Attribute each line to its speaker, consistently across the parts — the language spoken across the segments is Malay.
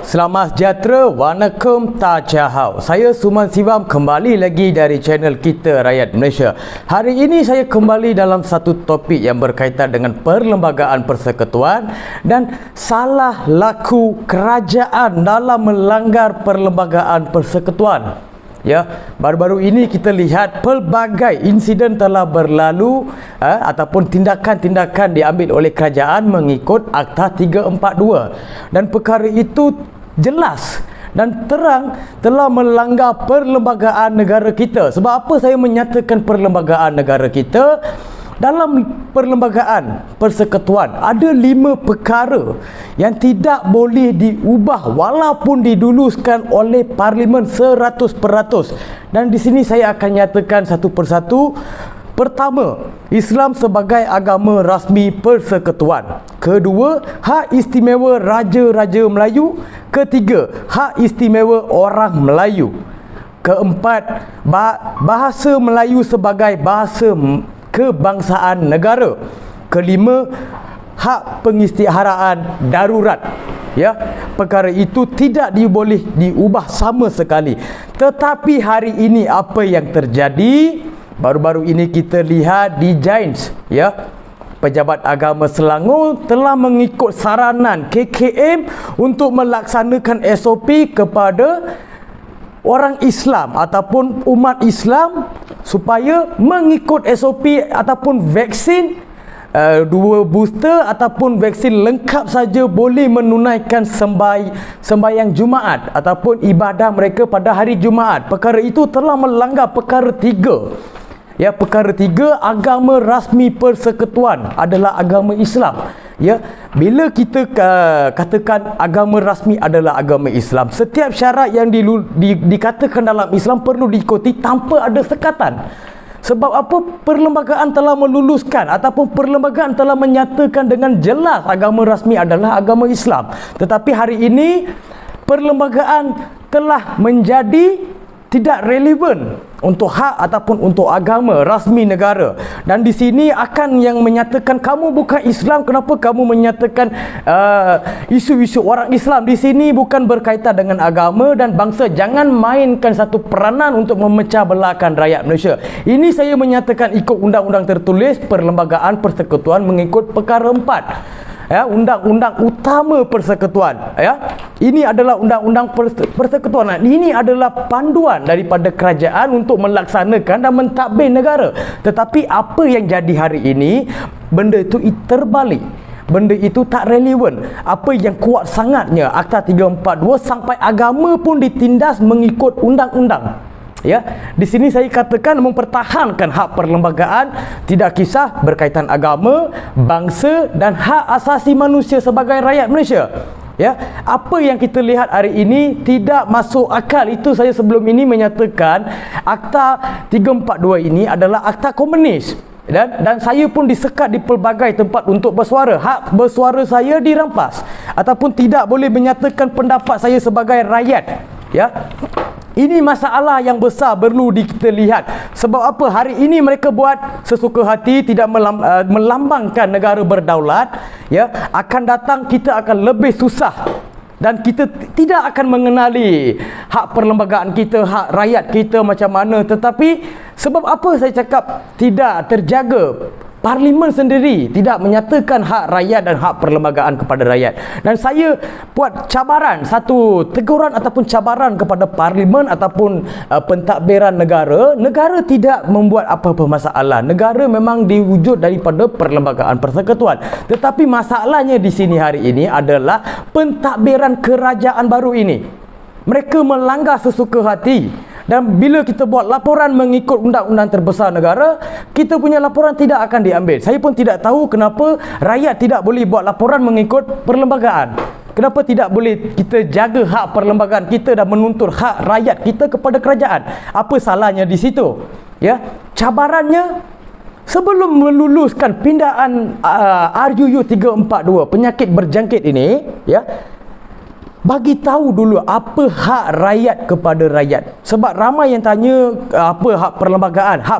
Speaker 1: Selamat sejahtera, Wanakum Tajahau. Saya Suman Sivam kembali lagi dari channel kita Rakyat Malaysia. Hari ini saya kembali dalam satu topik yang berkaitan dengan perlembagaan persekutuan dan salah laku kerajaan dalam melanggar perlembagaan persekutuan. Ya, baru-baru ini kita lihat pelbagai insiden telah berlalu ataupun tindakan-tindakan diambil oleh kerajaan mengikut Akta 342 dan perkara itu jelas dan terang telah melanggar perlembagaan negara kita. Sebab apa saya menyatakan perlembagaan negara kita? Dalam perlembagaan persekutuan ada 5 perkara yang tidak boleh diubah walaupun diluluskan oleh Parlimen 100%. Dan di sini saya akan nyatakan satu persatu. Pertama, Islam sebagai agama rasmi persekutuan. Kedua, hak istimewa Raja-Raja Melayu. Ketiga, hak istimewa orang Melayu. Keempat, bahasa Melayu sebagai bahasa kebangsaan negara. Kelima, hak pengisytiharaan darurat. Ya, perkara itu tidak boleh diubah sama sekali. Tetapi hari ini apa yang terjadi? Baru-baru ini kita lihat di Giants, ya, Pejabat Agama Selangor telah mengikut saranan KKM untuk melaksanakan SOP kepada orang Islam ataupun umat Islam supaya mengikut SOP ataupun vaksin 2 booster ataupun vaksin lengkap saja boleh menunaikan sembahyang Jumaat ataupun ibadah mereka pada hari Jumaat. Perkara itu telah melanggar perkara 3. Ya, perkara 3, agama rasmi persekutuan adalah agama Islam. Ya, bila kita katakan agama rasmi adalah agama Islam, setiap syarat yang dikatakan dalam Islam perlu diikuti tanpa ada sekatan. Sebab apa? Perlembagaan telah meluluskan ataupun perlembagaan telah menyatakan dengan jelas agama rasmi adalah agama Islam. Tetapi hari ini perlembagaan telah menjadi tidak relevan untuk hak ataupun untuk agama rasmi negara. Dan di sini akan yang menyatakan kamu bukan Islam, kenapa kamu menyatakan isu-isu orang Islam? Di sini bukan berkaitan dengan agama dan bangsa. Jangan mainkan satu peranan untuk memecah belahkan rakyat Malaysia. Ini saya menyatakan ikut undang-undang tertulis perlembagaan persekutuan mengikut perkara 4. Ya, undang-undang utama persekutuan. Ya, ini adalah undang-undang persekutuan. Ini adalah panduan daripada kerajaan untuk melaksanakan dan mentadbir negara. Tetapi apa yang jadi hari ini, benda itu terbalik. Benda itu tak relevan. Apa yang kuat sangatnya Akta 342 sampai agama pun ditindas mengikut undang-undang. Ya, di sini saya katakan mempertahankan hak perlembagaan tidak kisah berkaitan agama, bangsa dan hak asasi manusia sebagai rakyat Malaysia. Ya, apa yang kita lihat hari ini tidak masuk akal. Itu saya sebelum ini menyatakan Akta 342 ini adalah akta komunis. Dan saya pun disekat di pelbagai tempat untuk bersuara. Hak bersuara saya dirampas ataupun tidak boleh menyatakan pendapat saya sebagai rakyat. Ya, ini masalah yang besar perlu kita lihat. Sebab apa? Hari ini mereka buat sesuka hati, tidak melambangkan negara berdaulat. Ya, akan datang kita akan lebih susah dan kita tidak akan mengenali hak perlembagaan kita, hak rakyat kita macam mana. Tetapi sebab apa saya cakap tidak terjaga? Parlimen sendiri tidak menyatakan hak rakyat dan hak perlembagaan kepada rakyat. Dan saya buat cabaran, satu teguran ataupun cabaran kepada Parlimen ataupun pentadbiran negara. Negara tidak membuat apa-apa masalah. Negara memang diwujud daripada perlembagaan persekutuan. Tetapi masalahnya di sini hari ini adalah pentadbiran kerajaan baru ini. Mereka melanggar sesuka hati. Dan bila kita buat laporan mengikut undang-undang terbesar negara, kita punya laporan tidak akan diambil. Saya pun tidak tahu kenapa rakyat tidak boleh buat laporan mengikut perlembagaan. Kenapa tidak boleh kita jaga hak perlembagaan kita dan menuntut hak rakyat kita kepada kerajaan? Apa salahnya di situ? Ya, cabarannya sebelum meluluskan pindaan RUU 342 penyakit berjangkit ini, ya, Bagi tahu dulu apa hak rakyat kepada rakyat. Sebab ramai yang tanya apa hak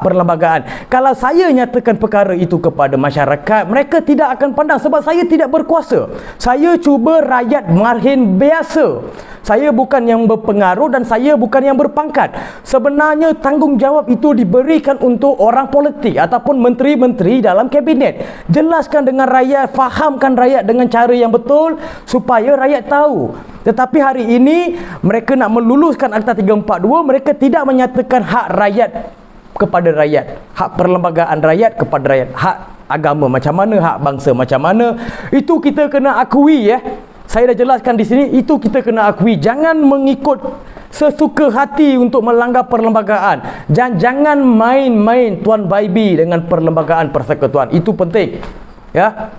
Speaker 1: perlembagaan. Kalau saya nyatakan perkara itu kepada masyarakat, mereka tidak akan pandang sebab saya tidak berkuasa. Saya cuba rakyat marhin biasa. Saya bukan yang berpengaruh dan saya bukan yang berpangkat. Sebenarnya tanggungjawab itu diberikan untuk orang politik ataupun menteri-menteri dalam kabinet. Jelaskan dengan rakyat, fahamkan rakyat dengan cara yang betul supaya rakyat tahu. Tetapi hari ini mereka nak meluluskan Akta 342, mereka tidak menyatakan hak rakyat kepada rakyat, hak perlembagaan rakyat kepada rakyat, hak agama macam mana, hak bangsa macam mana. Itu kita kena akui ya. Saya dah jelaskan di sini, itu kita kena akui. Jangan mengikut sesuka hati untuk melanggar perlembagaan. Jangan main-main Tuan Baibi dengan perlembagaan persekutuan. Itu penting. Ya.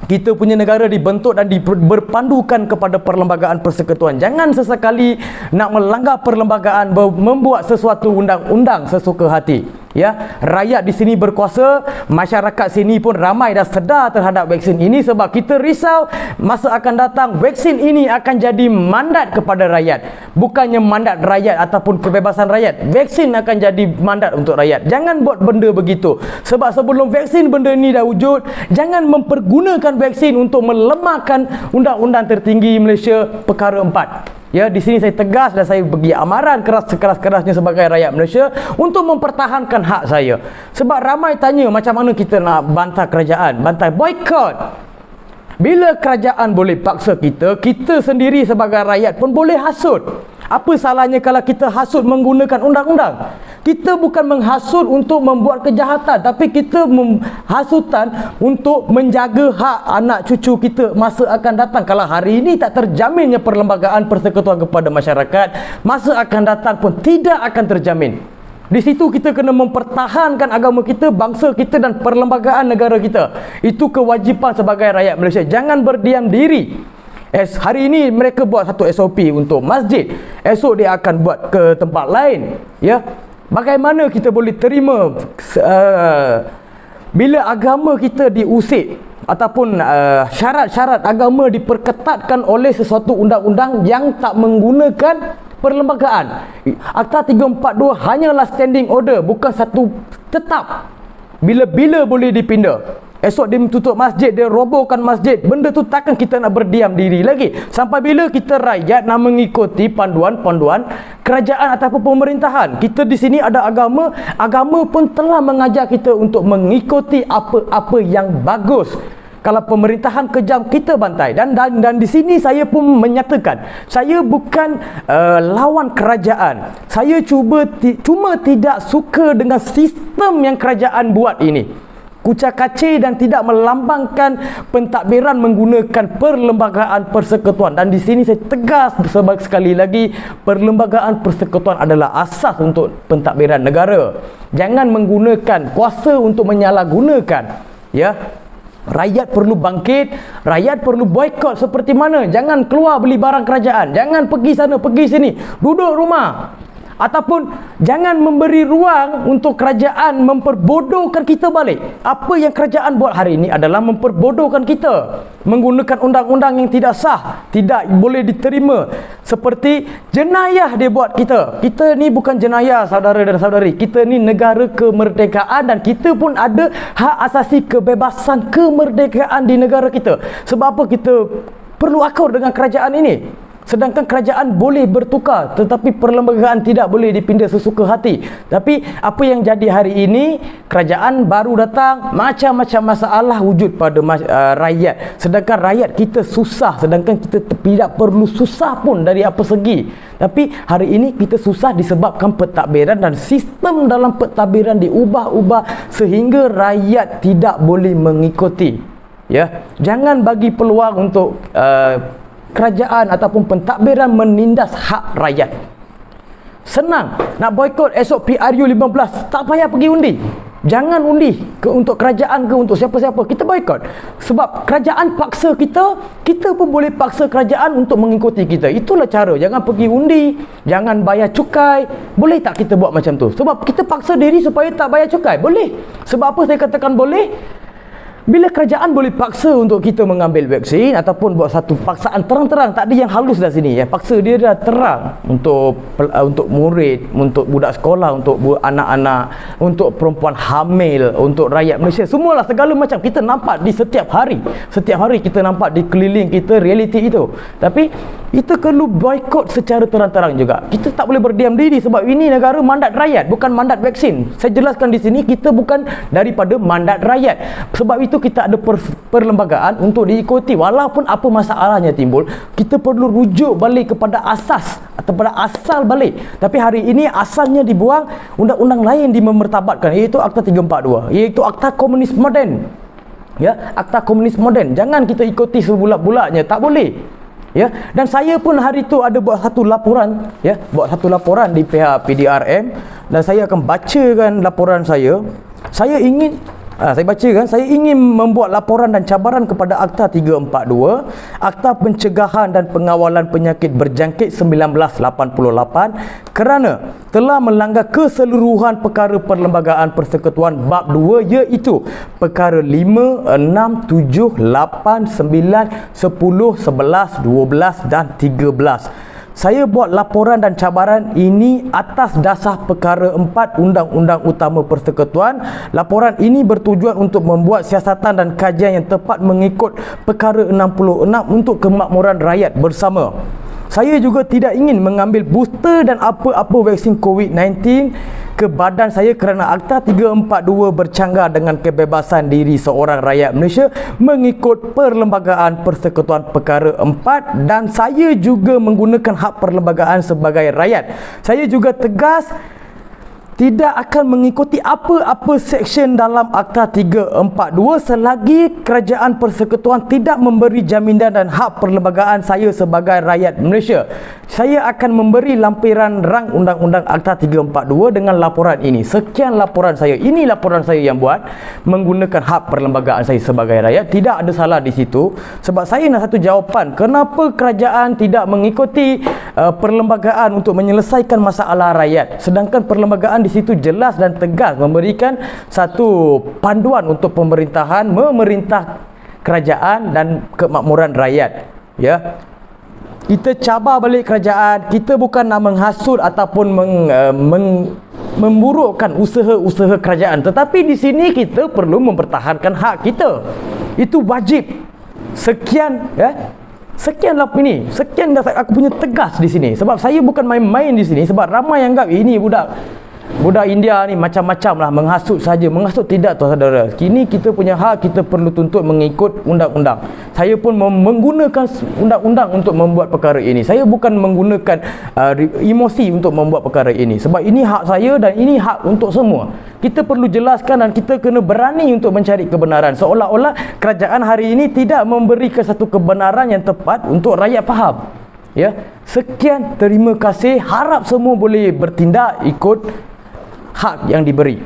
Speaker 1: Kita punya negara dibentuk dan berpandukan kepada perlembagaan persekutuan. Jangan sesekali nak melanggar perlembagaan, membuat sesuatu undang-undang sesuka hati. Ya, rakyat di sini berkuasa, masyarakat sini pun ramai dah sedar terhadap vaksin ini sebab kita risau masa akan datang vaksin ini akan jadi mandat kepada rakyat. Bukannya mandat rakyat ataupun kebebasan rakyat. Vaksin akan jadi mandat untuk rakyat. Jangan buat benda begitu. Sebab sebelum vaksin benda ini dah wujud, jangan mempergunakan vaksin untuk melemahkan undang-undang tertinggi Malaysia perkara 4. Ya, di sini saya tegas dan saya bagi amaran sekeras-kerasnya sebagai rakyat Malaysia untuk mempertahankan hak saya. Sebab ramai tanya macam mana kita nak bantah kerajaan, bantah boikot. Bila kerajaan boleh paksa kita, kita sendiri sebagai rakyat pun boleh hasut. Apa salahnya kalau kita hasut menggunakan undang-undang? Kita bukan menghasut untuk membuat kejahatan, tapi kita menghasutan untuk menjaga hak anak cucu kita masa akan datang. Kalau hari ini tak terjaminnya perlembagaan persekutuan kepada masyarakat, masa akan datang pun tidak akan terjamin. Di situ kita kena mempertahankan agama kita, bangsa kita dan perlembagaan negara kita. Itu kewajipan sebagai rakyat Malaysia. Jangan berdiam diri. Hari ini mereka buat satu SOP untuk masjid, esok dia akan buat ke tempat lain. Ya, bagaimana kita boleh terima bila agama kita diusik ataupun syarat-syarat agama diperketatkan oleh sesuatu undang-undang yang tak menggunakan perlembagaan. Akta 342 hanyalah standing order, bukan satu tetap. Bila-bila boleh dipindah. Esok dia tutup masjid, dia robohkan masjid. Benda tu takkan kita nak berdiam diri lagi. Sampai bila kita rakyat nak mengikuti panduan-panduan kerajaan ataupun pemerintahan. Kita di sini ada agama. Agama pun telah mengajar kita untuk mengikuti apa-apa yang bagus. Kalau pemerintahan kejam, kita bantai. Dan di sini saya pun menyatakan, saya bukan lawan kerajaan. Saya cuma tidak suka dengan sistem yang kerajaan buat ini. Kucak-kacir dan tidak melambangkan pentadbiran menggunakan perlembagaan persekutuan. Dan di sini saya tegas sekali lagi, perlembagaan persekutuan adalah asas untuk pentadbiran negara. Jangan menggunakan kuasa untuk menyalahgunakan. Ya, rakyat perlu bangkit, rakyat perlu boikot seperti mana. Jangan keluar beli barang kerajaan, jangan pergi sana pergi sini, duduk rumah. Ataupun jangan memberi ruang untuk kerajaan memperbodohkan kita balik. Apa yang kerajaan buat hari ini adalah memperbodohkan kita, menggunakan undang-undang yang tidak sah, tidak boleh diterima. Seperti jenayah dia buat kita. Kita ni bukan jenayah, saudara dan saudari. Kita ni negara kemerdekaan dan kita pun ada hak asasi kebebasan kemerdekaan di negara kita. Sebab apa kita perlu akur dengan kerajaan ini? Sedangkan kerajaan boleh bertukar, tetapi perlembagaan tidak boleh dipindah sesuka hati. Tapi apa yang jadi hari ini, kerajaan baru datang, macam-macam masalah wujud pada rakyat. Sedangkan rakyat kita susah, sedangkan kita tidak perlu susah pun dari apa segi. Tapi hari ini kita susah disebabkan pentadbiran dan sistem dalam pentadbiran diubah-ubah sehingga rakyat tidak boleh mengikuti. Ya, jangan bagi peluang untuk kerajaan ataupun pentadbiran menindas hak rakyat. Senang nak boikot esok PRU 15, tak payah pergi undi. Jangan undi untuk kerajaan ke untuk siapa-siapa. Kita boikot. Sebab kerajaan paksa kita, kita pun boleh paksa kerajaan untuk mengikuti kita. Itulah cara. Jangan pergi undi, jangan bayar cukai. Boleh tak kita buat macam tu? Sebab kita paksa diri supaya tak bayar cukai. Boleh. Sebab apa saya katakan boleh? Bila kerajaan boleh paksa untuk kita mengambil vaksin ataupun buat satu paksaan terang-terang, tak ada yang halus dah sini ya. Paksa dia dah terang untuk murid, untuk budak sekolah, untuk anak-anak, untuk perempuan hamil, untuk rakyat Malaysia, semualah segala macam kita nampak di setiap hari. Setiap hari kita nampak di keliling kita realiti itu. Tapi kita perlu boikot secara terang-terang juga. Kita tak boleh berdiam diri sebab ini negara mandat rakyat, bukan mandat vaksin. Saya jelaskan di sini, kita bukan daripada mandat rakyat. Sebab itu kita ada perlembagaan untuk diikuti. Walaupun apa masalahnya timbul, kita perlu rujuk balik kepada asas atau pada asal balik. Tapi hari ini asalnya dibuang, undang-undang lain dimemertabatkan, iaitu Akta 342, iaitu Akta Komunis Moden. Ya, Akta Komunis Moden. Jangan kita ikuti sebulat-bulatnya, tak boleh. Ya, dan saya pun hari itu ada buat satu laporan, ya, buat satu laporan di pihak PDRM, dan saya akan bacakan laporan saya. Saya ingin saya bacakan, saya ingin membuat laporan dan cabaran kepada Akta 342, Akta Pencegahan dan Pengawalan Penyakit Berjangkit 1988, kerana telah melanggar keseluruhan perkara Perlembagaan Persekutuan bab 2, iaitu perkara 5, 6, 7, 8, 9, 10, 11, 12 dan 13. Saya buat laporan dan cabaran ini atas dasar perkara 4 Undang-Undang Utama Persekutuan. Laporan ini bertujuan untuk membuat siasatan dan kajian yang tepat mengikut perkara 66 untuk kemakmuran rakyat bersama. Saya juga tidak ingin mengambil booster dan apa-apa vaksin COVID-19 ke badan saya kerana Akta 342 bercanggah dengan kebebasan diri seorang rakyat Malaysia mengikut Perlembagaan Persekutuan perkara 4, dan saya juga menggunakan hak perlembagaan sebagai rakyat. Saya juga tegas tidak akan mengikuti apa-apa seksyen dalam Akta 342 selagi Kerajaan Persekutuan tidak memberi jaminan dan hak perlembagaan saya sebagai rakyat Malaysia. Saya akan memberi lampiran rang Undang-Undang Akta 342 dengan laporan ini. Sekian laporan saya. Ini laporan saya yang buat menggunakan hak perlembagaan saya sebagai rakyat. Tidak ada salah di situ. Sebab saya nak satu jawapan. Kenapa kerajaan tidak mengikuti perlembagaan untuk menyelesaikan masalah rakyat, sedangkan perlembagaan di situ jelas dan tegas memberikan satu panduan untuk pemerintahan, memerintah kerajaan dan kemakmuran rakyat. Ya, kita cabar balik kerajaan. Kita bukan nak menghasut ataupun memburukkan usaha-usaha kerajaan, tetapi di sini kita perlu mempertahankan hak kita. Itu wajib. Sekian, ya. Sekianlah ini. Sekian dah aku punya tegas di sini. Sebab saya bukan main-main di sini. Sebab ramai yang anggap ini budak India ni macam-macam lah, menghasut saja. Menghasut tidak, tuan saudara. Kini kita punya hak, kita perlu tuntut mengikut undang-undang. Saya pun menggunakan undang-undang untuk membuat perkara ini. Saya bukan menggunakan emosi untuk membuat perkara ini. Sebab ini hak saya dan ini hak untuk semua. Kita perlu jelaskan dan kita kena berani untuk mencari kebenaran. Seolah-olah kerajaan hari ini tidak memberikan satu kebenaran yang tepat untuk rakyat faham. Ya, sekian, terima kasih. Harap semua boleh bertindak ikut hak yang diberi.